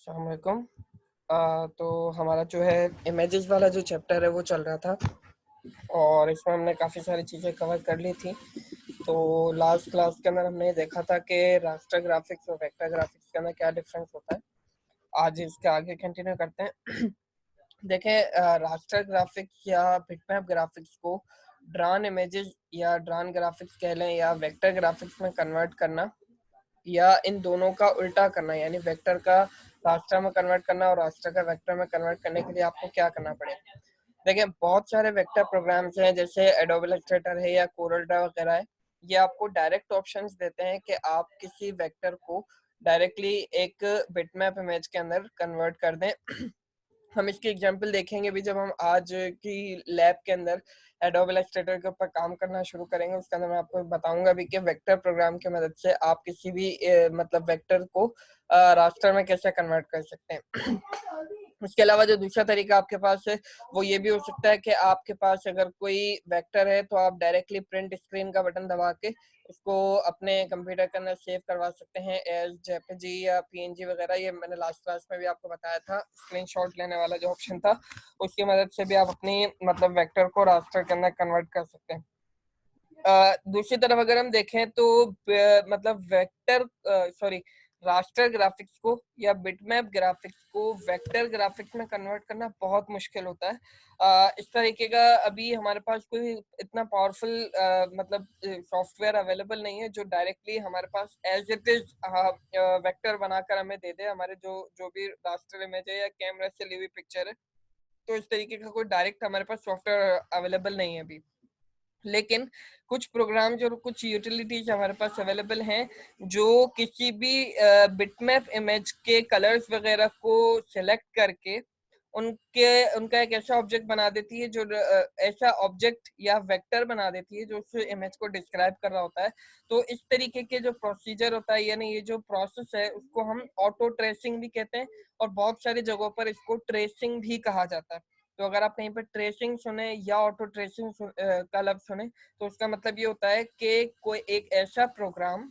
अस्सलाम वालेकुम। तो हमारा जो है इमेजेस वाला जो चैप्टर है वो चल रहा था और इसमें हमने काफ़ी सारी चीज़ें कवर कर ली थी। तो लास्ट क्लास के अंदर हमने ये देखा था कि रास्टर ग्राफिक्स और वेक्टर ग्राफिक्स के अंदर क्या डिफरेंस होता है। आज इसके आगे कंटिन्यू करते हैं। देखें, रास्टर ग्राफिक्स या बिटमैप ग्राफिक्स को ड्रॉन इमेजेस या ड्रॉन ग्राफिक्स कह लें या वेक्टर ग्राफिक्स में कन्वर्ट करना या इन दोनों का उल्टा करना, यानी वेक्टर का रास्टर में कन्वर्ट करना और रास्टर का वेक्टर में कन्वर्ट करने के लिए आपको क्या करना पड़ेगा। देखिए, बहुत सारे वेक्टर प्रोग्राम्स हैं जैसे एडोब इलस्ट्रेटर है या कोरल ड्रा वगैरह है। ये आपको डायरेक्ट ऑप्शंस देते हैं कि आप किसी वेक्टर को डायरेक्टली एक बिटमैप इमेज के अंदर कन्वर्ट कर दें। हम इसकी एग्जांपल देखेंगे भी जब हम आज की लैब के अंदर एडोब इलस्ट्रेटर के ऊपर काम करना शुरू करेंगे। उसके अंदर मैं आपको बताऊंगा भी कि वेक्टर प्रोग्राम की मदद से आप किसी भी मतलब वेक्टर को रास्टर में कैसे कन्वर्ट कर सकते हैं। उसके अलावा जो दूसरा तरीका आपके पास है वो ये भी हो सकता है कि आपके पास अगर कोई वेक्टर है तो आप डायरेक्टली प्रिंट स्क्रीन का बटन दबा के उसको अपने कंप्यूटर के अंदर सेव करवा सकते हैं एज जेपीजी या पीएनजी वगैरह। ये मैंने लास्ट क्लास में भी आपको बताया था, स्क्रीनशॉट लेने वाला जो ऑप्शन था उसकी मदद से भी आप अपनी मतलब वेक्टर को रास्टर के अंदर कन्वर्ट कर सकते हैं। दूसरी तरफ अगर हम देखें तो मतलब वेक्टर सॉरी रास्टर ग्राफिक्स को या बिटमैप ग्राफिक्स को वेक्टर ग्राफिक्स में कन्वर्ट करना बहुत मुश्किल होता है। इस तरीके का अभी हमारे पास कोई इतना पावरफुल मतलब सॉफ्टवेयर अवेलेबल नहीं है जो डायरेक्टली हमारे पास एज इट इज वेक्टर बनाकर हमें दे दे। हमारे जो जो भी रास्टर इमेज है या कैमरा से ली हुई पिक्चर है, तो इस तरीके का कोई डायरेक्ट हमारे पास सॉफ्टवेयर अवेलेबल नहीं है अभी। लेकिन कुछ प्रोग्राम और कुछ यूटिलिटीज हमारे पास अवेलेबल हैं जो किसी भी बिटमैप इमेज के कलर्स वगैरह को सिलेक्ट करके उनका एक ऐसा ऑब्जेक्ट बना देती है जो ऐसा ऑब्जेक्ट या वेक्टर बना देती है जो उस इमेज को डिस्क्राइब कर रहा होता है। तो इस तरीके के जो प्रोसीजर होता है यानी ये जो प्रोसेस है उसको हम ऑटो ट्रेसिंग भी कहते हैं और बहुत सारी जगहों पर इसको ट्रेसिंग भी कहा जाता है। तो अगर आप कहीं पर ट्रेसिंग सुने या ऑटो ट्रेसिंग का लफ्ज सुने तो उसका मतलब ये होता है कि कोई एक ऐसा प्रोग्राम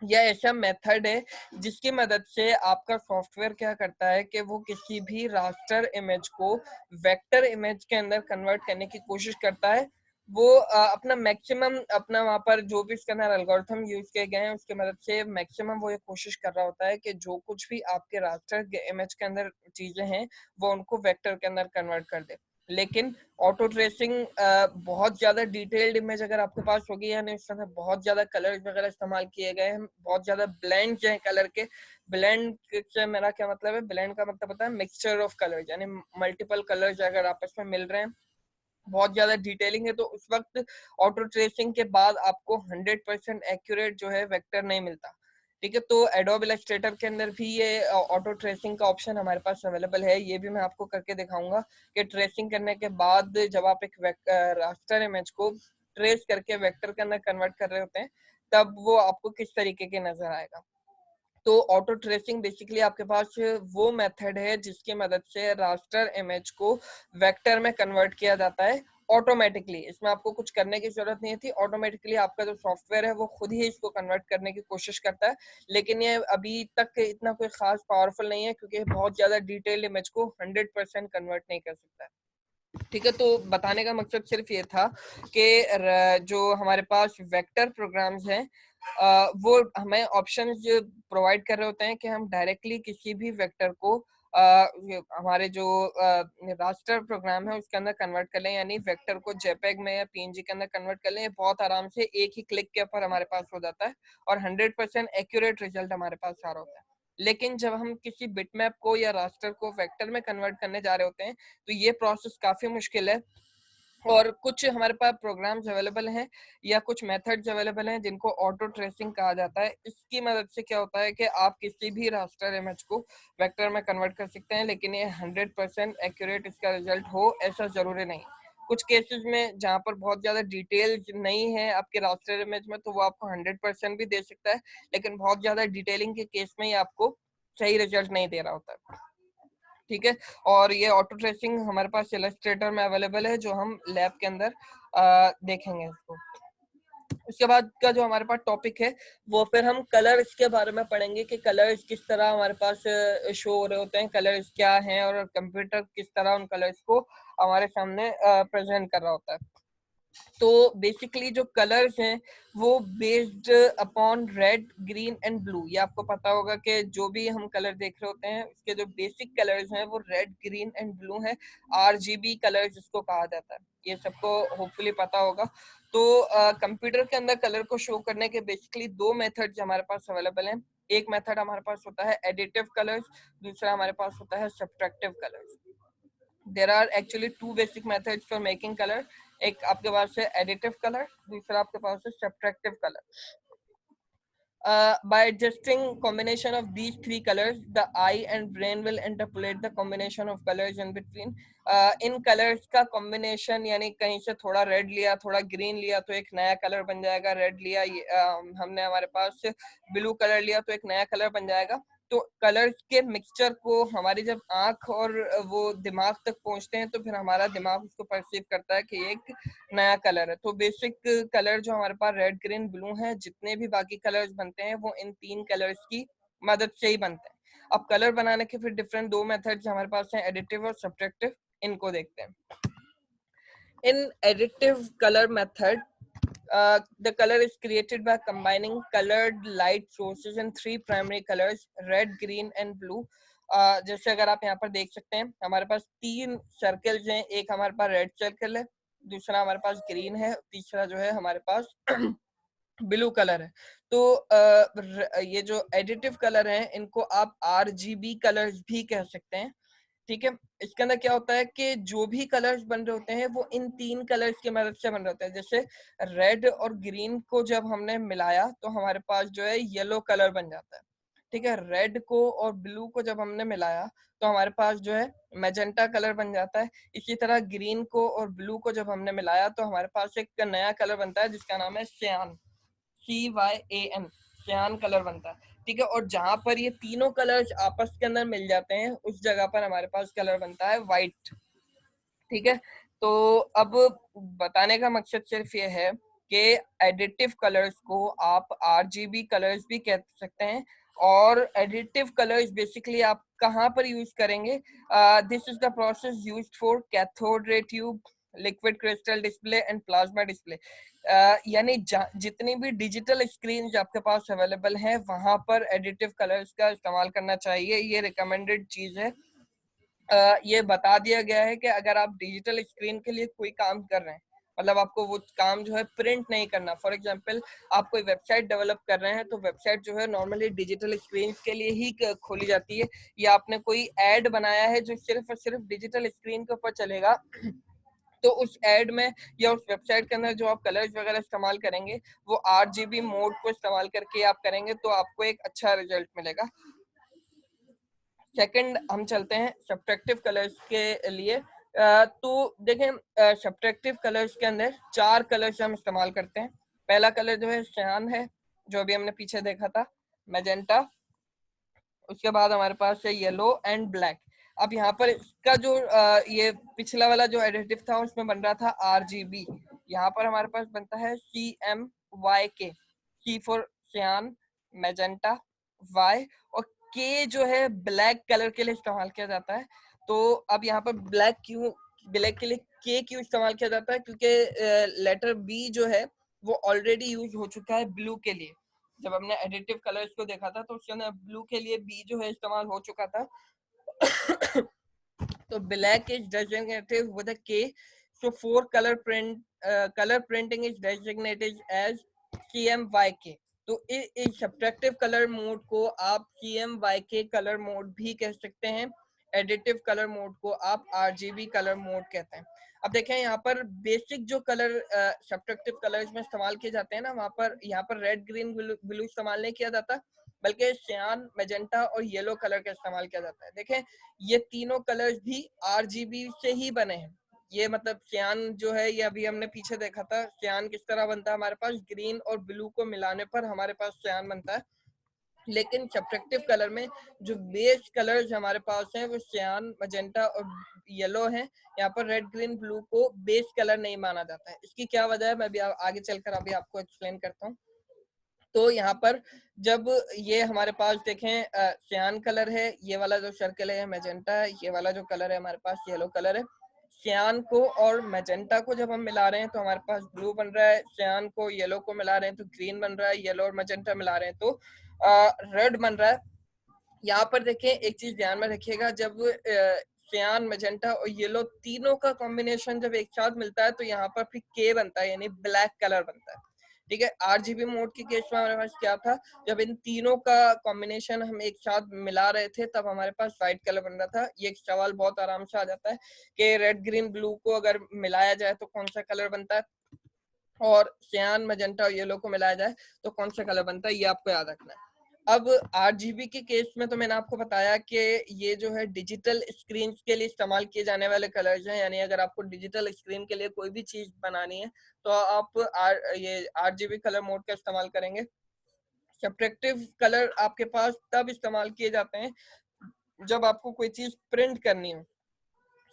या ऐसा मेथड है जिसकी मदद से आपका सॉफ्टवेयर क्या करता है कि वो किसी भी रास्टर इमेज को वेक्टर इमेज के अंदर कन्वर्ट करने की कोशिश करता है। वो अपना मैक्सिमम अपना वहां पर जो भी इसके अंदर एल्गोरिथम यूज किए गए हैं उसकी मदद से मैक्सिमम वो ये कोशिश कर रहा होता है कि जो कुछ भी आपके रास्टर इमेज के अंदर चीजें हैं वो उनको वेक्टर के अंदर कन्वर्ट कर दे। लेकिन ऑटो ट्रेसिंग बहुत ज्यादा डिटेल्ड इमेज अगर आपके पास होगी यानी उस समय बहुत ज्यादा कलर्स वगैरह इस्तेमाल किए गए हैं, बहुत ज्यादा ब्लेंड्स हैं कलर के। ब्लेंड से मेरा क्या मतलब है, ब्लेंड का मतलब होता है मिक्सचर ऑफ कलर्स, यानी मल्टीपल कलर्स अगर आपस में मिल रहे हैं, बहुत ज्यादा डिटेलिंग है, तो उस वक्त ऑटो ट्रेसिंग के बाद आपको 100% एक्यूरेट जो है वेक्टर नहीं मिलता। ठीक है, तो एडोब इलस्ट्रेटर के अंदर भी ये ऑटो ट्रेसिंग का ऑप्शन हमारे पास अवेलेबल है। ये भी मैं आपको करके दिखाऊंगा कि ट्रेसिंग करने के बाद जब आप एक रास्टर इमेज को ट्रेस करके वेक्टर के अंदर कन्वर्ट कर रहे होते हैं तब वो आपको किस तरीके के नजर आएगा। तो ऑटो ट्रेसिंग बेसिकली आपके पास वो मेथड है जिसकी मदद से रास्टर इमेज को वेक्टर में कन्वर्ट किया जाता है ऑटोमेटिकली। इसमें आपको कुछ करने की जरूरत नहीं थी, ऑटोमेटिकली आपका जो सॉफ्टवेयर है वो खुद ही इसको कन्वर्ट करने की कोशिश करता है। लेकिन ये अभी तक इतना कोई खास पावरफुल नहीं है क्योंकि बहुत ज्यादा डिटेल्ड इमेज को 100% कन्वर्ट नहीं कर सकता है। ठीक है, तो बताने का मकसद सिर्फ ये था कि जो हमारे पास वेक्टर प्रोग्राम्स हैं वो हमें ऑप्शंस प्रोवाइड कर रहे होते हैं कि हम डायरेक्टली किसी भी वेक्टर को हमारे जो रास्टर प्रोग्राम है उसके अंदर कन्वर्ट कर लें, यानी वेक्टर को जेपेग में या पीएनजी के अंदर कन्वर्ट कर लें। बहुत आराम से एक ही क्लिक के ऊपर हमारे पास हो जाता है और 100% एक्यूरेट रिजल्ट हमारे पास आ रहा होता है। लेकिन जब हम किसी बिटमैप को या रास्टर को वेक्टर में कन्वर्ट करने जा रहे होते हैं तो ये प्रोसेस काफी मुश्किल है। और कुछ हमारे पास प्रोग्राम्स अवेलेबल हैं या कुछ मेथड्स अवेलेबल हैं जिनको ऑटो ट्रेसिंग कहा जाता है। इसकी मदद से क्या होता है कि आप किसी भी रास्टर इमेज को वेक्टर में कन्वर्ट कर सकते हैं, लेकिन ये 100% एक्यूरेट इसका रिजल्ट हो ऐसा जरूरी नहीं। कुछ केसेस में जहाँ पर बहुत ज्यादा डिटेल्स नहीं है आपके रास्टर इमेज में तो वो आपको 100% भी दे सकता है, लेकिन बहुत ज्यादा डिटेलिंग के केस में ये आपको सही रिजल्ट नहीं दे रहा होता है। ठीक है, और ये ऑटो ट्रेसिंग हमारे पास इलस्ट्रेटर में अवेलेबल है जो हम लैब के अंदर देखेंगे इसको। उसके बाद का जो हमारे पास टॉपिक है वो फिर हम कलर्स के बारे में पढ़ेंगे कि कलर्स किस तरह हमारे पास शो हो रहे होते हैं, कलर्स क्या हैं और कंप्यूटर किस तरह उन कलर्स को हमारे सामने प्रेजेंट कर रहा होता है। तो बेसिकली जो कलर्स हैं वो based upon red, green and blue. ये आपको पता होगा कि जो भी हम कलर देख रहे होते हैं उसके जो बेसिक कलर्स हैं वो रेड, ग्रीन एंड ब्लू है। आरजीबी कलर जिसको कहा जाता है, ये सबको होपफुली पता होगा। तो कंप्यूटर के अंदर कलर को शो करने के बेसिकली दो मेथड्स हमारे पास अवेलेबल हैं। एक मेथड हमारे पास होता है एडिटिव कलर्स, दूसरा हमारे पास होता है subtractive colours. There are actually two basic methods for making colour. एक आपके पास है एडिटिव कलर, दूसरा आपके पास है subtractive colour. By adjusting combination of these three colors, the eye and brain will interpolate the combination of colors in between. In colours का combination यानी कहीं से थोड़ा रेड लिया, थोड़ा ग्रीन लिया तो एक नया कलर बन जाएगा। रेड लिया, हमने हमारे पास ब्लू कलर लिया तो एक नया कलर बन जाएगा। तो कलर्स के मिक्सचर को हमारी जब आंख और वो दिमाग तक पहुंचते हैं तो फिर हमारा दिमाग उसको परसीव करता है कि ये एक नया कलर है। तो बेसिक कलर जो हमारे पास रेड, ग्रीन, ब्लू है, जितने भी बाकी कलर्स बनते हैं वो इन तीन कलर्स की मदद से ही बनते हैं। अब कलर बनाने के फिर डिफरेंट दो मेथड्स हमारे पास हैं, एडिटिव और सब्ट्रैक्टिव। इनको देखते हैं। In additive colour method, the color is created by combining colored light sources in three primary colors, red, green and blue. जैसे अगर आप यहाँ पर देख सकते हैं हमारे पास तीन सर्कल्स हैं। एक हमारे पास रेड सर्कल है, दूसरा हमारे पास ग्रीन है, तीसरा जो है हमारे पास ब्लू कलर है। तो ये जो एडिटिव कलर हैं इनको आप आरजीबी कलर्स भी कह सकते हैं। ठीक है, इसके अंदर क्या होता है कि जो भी कलर्स बन रहे होते हैं वो इन तीन कलर्स की मदद से बन रहे होते हैं। जैसे रेड और ग्रीन को जब हमने मिलाया तो हमारे पास जो है येलो कलर बन जाता है। ठीक है, रेड को और ब्लू को जब हमने मिलाया तो हमारे पास जो है मैजेंटा कलर बन जाता है। इसी तरह ग्रीन को और ब्लू को जब हमने मिलाया तो हमारे पास एक नया कलर बनता है जिसका नाम है सियान, CYAN, सियान कलर बनता है। ठीक है, और जहां पर ये तीनों कलर्स आपस के अंदर मिल जाते हैं उस जगह पर हमारे पास कलर बनता है व्हाइट। ठीक है, तो अब बताने का मकसद सिर्फ ये है कि एडिटिव कलर्स को आप आरजीबी कलर्स भी कह सकते हैं। और एडिटिव कलर्स बेसिकली आप कहाँ पर यूज करेंगे? This is the process used for cathode ray tube, liquid crystal display and plasma display. यानी जितनी भी डिजिटल स्क्रीन आपके पास अवेलेबल हैं वहां पर एडिटिव कलर्स का इस्तेमाल करना चाहिए। ये रिकमेंडेड चीज है। ये बता दिया गया है कि अगर आप डिजिटल स्क्रीन के लिए कोई काम कर रहे हैं, मतलब आपको वो काम जो है प्रिंट नहीं करना, फॉर एग्जांपल आप कोई वेबसाइट डेवलप कर रहे हैं तो वेबसाइट जो है नॉर्मली डिजिटल स्क्रीन के लिए ही खोली जाती है। या आपने कोई एड बनाया है जो सिर्फ और सिर्फ डिजिटल स्क्रीन के ऊपर चलेगा तो उस एड में या उस वेबसाइट के अंदर जो आप कलर्स वगैरह इस्तेमाल करेंगे वो आरजीबी मोड को इस्तेमाल करके आप करेंगे तो आपको एक अच्छा रिजल्ट मिलेगा। सेकंड हम चलते हैं सब्ट्रैक्टिव कलर्स के लिए। तो देखें सब्ट्रैक्टिव कलर्स के अंदर चार कलर्स हम इस्तेमाल करते हैं। पहला कलर जो है सियान है, जो अभी हमने पीछे देखा था, मैजेंटा, उसके बाद हमारे पास है येलो एंड ब्लैक। अब यहाँ पर इसका जो ये पिछला वाला जो एडिटिव था उसमें बन रहा था आरजीबी, यहाँ पर हमारे पास बनता है CMYK, सी फॉर सियान, मैजेंटा, वाई, और के जो है ब्लैक कलर के लिए इस्तेमाल किया जाता है। तो अब यहाँ पर ब्लैक के लिए के क्यों इस्तेमाल किया जाता है? क्योंकि लेटर बी जो है वो ऑलरेडी यूज हो चुका है ब्लू के लिए। जब हमने एडिटिव कलर्स को देखा था तो उसके अंदर ब्लू के लिए बी जो है इस्तेमाल हो चुका था। तो black is designated with a के, so for color printing is designated as CMYK। तो इस सब्ट्रैक्टिव कलर मोड को आप CMYK कलर मोड भी कह सकते हैं। एडिटिव कलर मोड को आप RGB कलर मोड कहते हैं। अब देखें यहाँ पर बेसिक जो कलर सब्ट्रैक्टिव कलर्स में इस्तेमाल किए जाते हैं ना, वहाँ पर यहाँ पर रेड, ग्रीन, ब्लू इस्तेमाल नहीं किया जाता, बल्कि सियान, मैजेंटा और येलो कलर का इस्तेमाल किया जाता है। देखें ये तीनों कलर्स भी आरजीबी से ही बने हैं। ये मतलब सियान जो है ये अभी हमने पीछे देखा था, सियान किस तरह बनता है, हमारे पास ग्रीन और ब्लू को मिलाने पर हमारे पास सियान बनता है। लेकिन सब्ट्रैक्टिव कलर में जो बेस कलर्स हमारे पास हैं वो सियान, मजेंटा और येलो है। यहाँ पर रेड, ग्रीन, ब्लू को बेस कलर नहीं माना जाता है। इसकी क्या वजह है मैं भी आगे चलकर अभी आपको एक्सप्लेन करता हूँ। तो यहाँ पर जब ये हमारे पास देखें सियान कलर है, ये वाला जो सर्कल है मैजेंटा है, ये वाला जो कलर है हमारे पास येलो कलर है। सियान को और मैजेंटा को जब हम मिला रहे हैं तो हमारे पास ब्लू बन रहा है, सियान को येलो को मिला रहे हैं तो ग्रीन बन रहा है, येलो और मैजेंटा मिला रहे हैं तो रेड बन रहा है। यहाँ पर देखें एक चीज ध्यान में रखिएगा, जब सियान, मैजेंटा और येलो तीनों का कॉम्बिनेशन जब एक साथ मिलता है तो यहाँ पर फिर के बनता है, यानी ब्लैक कलर बनता है। ठीक है, आरजीबी मोड के केस में हमारे पास क्या था, जब इन तीनों का कॉम्बिनेशन हम एक साथ मिला रहे थे तब हमारे पास व्हाइट कलर बन रहा था। ये एक सवाल बहुत आराम से आ जाता है कि रेड, ग्रीन, ब्लू को अगर मिलाया जाए तो कौन सा कलर बनता है, और सियान, मैजेंटा और येलो को मिलाया जाए तो कौन सा कलर बनता है, ये आपको याद रखना है। अब आरजीबी के केस में तो मैंने आपको बताया कि ये जो है डिजिटल स्क्रीन के लिए इस्तेमाल किए जाने वाले कलर्स हैं, यानी अगर आपको डिजिटल स्क्रीन के लिए कोई भी चीज बनानी है तो आप ये आरजीबी कलर मोड का इस्तेमाल करेंगे। सब्ट्रैक्टिव कलर आपके पास तब इस्तेमाल किए जाते हैं जब आपको कोई चीज प्रिंट करनी हो।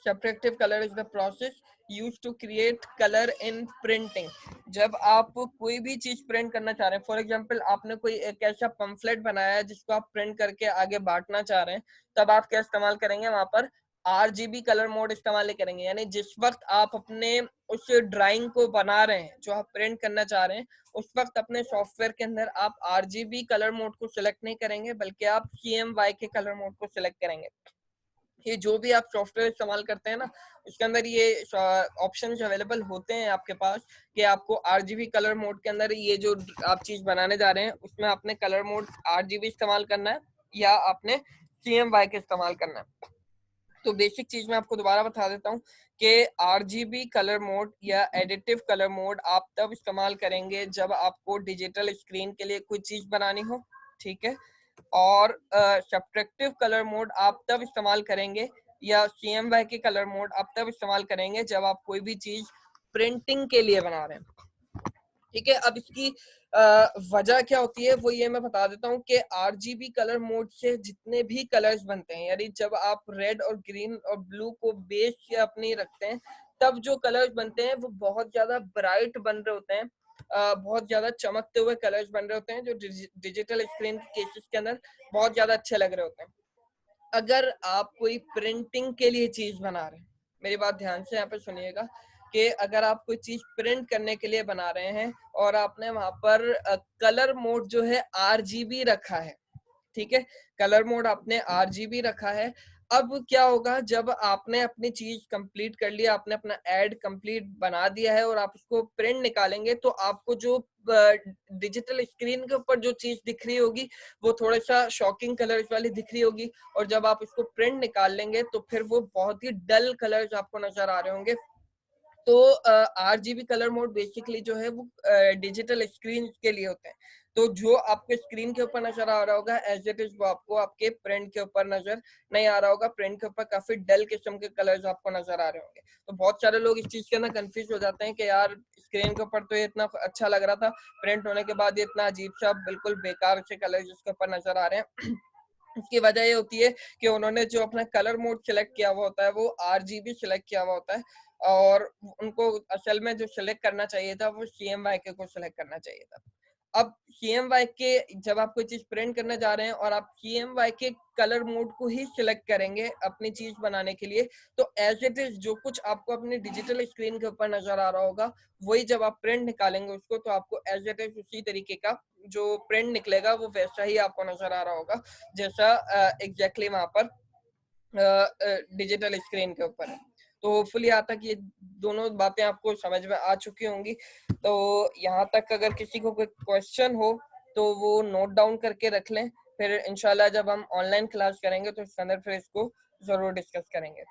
Subtractive color is the process used to create color in printing। जब आप कोई भी चीज प्रिंट करना चाह रहे हैं, फॉर एग्जांपल आपने कोई एक ऐसा पंफलेट बनाया है जिसको आप प्रिंट करके आगे बांटना चाह रहे हैं, तब आप क्या इस्तेमाल करेंगे, वहां पर आरजीबी कलर मोड इस्तेमाल नहीं करेंगे। यानी जिस वक्त आप अपने उस ड्राइंग को बना रहे हैं जो आप प्रिंट करना चाह रहे हैं, उस वक्त अपने सॉफ्टवेयर के अंदर आप आरजीबी कलर मोड को सिलेक्ट नहीं करेंगे, बल्कि आप CMYK के कलर मोड को सिलेक्ट करेंगे। ये जो भी आप सॉफ्टवेयर इस्तेमाल करते हैं ना, उसके अंदर ये ऑप्शंस अवेलेबल होते हैं आपके पास कि आपको आरजीबी कलर मोड के अंदर ये जो आप चीज बनाने जा रहे हैं उसमें आपने कलर मोड आरजीबी इस्तेमाल करना है या आपने CMYK के इस्तेमाल करना है। तो बेसिक चीज मैं आपको दोबारा बता देता हूँ कि आरजीबी कलर मोड या एडिटिव कलर मोड आप तब इस्तेमाल करेंगे जब आपको डिजिटल स्क्रीन के लिए कोई चीज बनानी हो, ठीक है। और सब्ट्रैक्टिव कलर मोड आप तब इस्तेमाल करेंगे, या CMYK कलर मोड आप तब इस्तेमाल करेंगे जब आप कोई भी चीज प्रिंटिंग के लिए बना रहे हैं। ठीक है, अब इसकी वजह क्या होती है वो ये मैं बता देता हूँ कि आरजीबी कलर मोड से जितने भी कलर्स बनते हैं, यानी जब आप रेड और ग्रीन और ब्लू को बेस से अपनी रखते हैं, तब जो कलर्स बनते हैं वो बहुत ज्यादा ब्राइट बन रहे होते हैं, बहुत ज्यादा चमकते हुए कलर्स बन रहे होते हैं, जो डिजिटल स्क्रीन के केसेस के अंदर बहुत ज्यादा अच्छे लग रहे होते हैं। अगर आप कोई प्रिंटिंग के लिए चीज बना रहे हैं, मेरी बात ध्यान से यहाँ पे सुनिएगा, कि अगर आप कोई चीज प्रिंट करने के लिए बना रहे हैं और आपने वहां पर कलर मोड जो है आरजीबी रखा है, ठीक है, कलर मोड आपने आरजीबी रखा है। अब क्या होगा, जब आपने अपनी चीज कंप्लीट कर लिया, आपने अपना एड कंप्लीट बना दिया है और आप उसको प्रिंट निकालेंगे, तो आपको जो डिजिटल स्क्रीन के ऊपर जो चीज दिख रही होगी वो थोड़ा सा शॉकिंग कलर्स वाली दिख रही होगी, और जब आप उसको प्रिंट निकाल लेंगे तो फिर वो बहुत ही डल कलर्स आपको नजर आ रहे होंगे। तो आरजीबी कलर मोड बेसिकली जो है वो डिजिटल स्क्रीन के लिए होते हैं। तो जो आपके स्क्रीन के ऊपर नजर आ रहा होगा एज इट इज वो आपको आपके प्रिंट के ऊपर नजर नहीं आ रहा होगा। प्रिंट के ऊपर काफी डल किस्म के कलर्स आपको नजर आ रहे होंगे। तो बहुत सारे लोग इस चीज के अंदर कंफ्यूज हो जाते हैं कि यार स्क्रीन के ऊपर तो ये इतना अच्छा लग रहा था, प्रिंट होने के बाद ये इतना अजीब सा बिल्कुल बेकार से कलर जिसके ऊपर नजर आ रहे हैं। इसकी वजह ये होती है कि उन्होंने जो अपना कलर मोड सिलेक्ट किया हुआ होता है वो आरजीबी सिलेक्ट किया हुआ होता है, और उनको असल में जो सिलेक्ट करना चाहिए था वो CMYK को सिलेक्ट करना चाहिए था। अब CMYK, जब आप कोई चीज प्रिंट करने जा रहे हैं और आप CMYK कलर मोड को ही सिलेक्ट करेंगे अपनी चीज बनाने के लिए, तो एज इट इज जो कुछ आपको अपनी डिजिटल स्क्रीन के ऊपर नजर आ रहा होगा वही जब आप प्रिंट निकालेंगे उसको, तो आपको एज इट इज उसी तरीके का जो प्रिंट निकलेगा वो वैसा ही आपको नजर आ रहा होगा जैसा एग्जैक्टली वहां पर डिजिटल स्क्रीन के ऊपर है। तो होपफुली यहाँ तक ये दोनों बातें आपको समझ में आ चुकी होंगी। तो यहाँ तक अगर किसी को कोई क्वेश्चन हो तो वो नोट डाउन करके रख लें, फिर इंशाल्लाह जब हम ऑनलाइन क्लास करेंगे तो इसके अंदर फिर इसको जरूर डिस्कस करेंगे।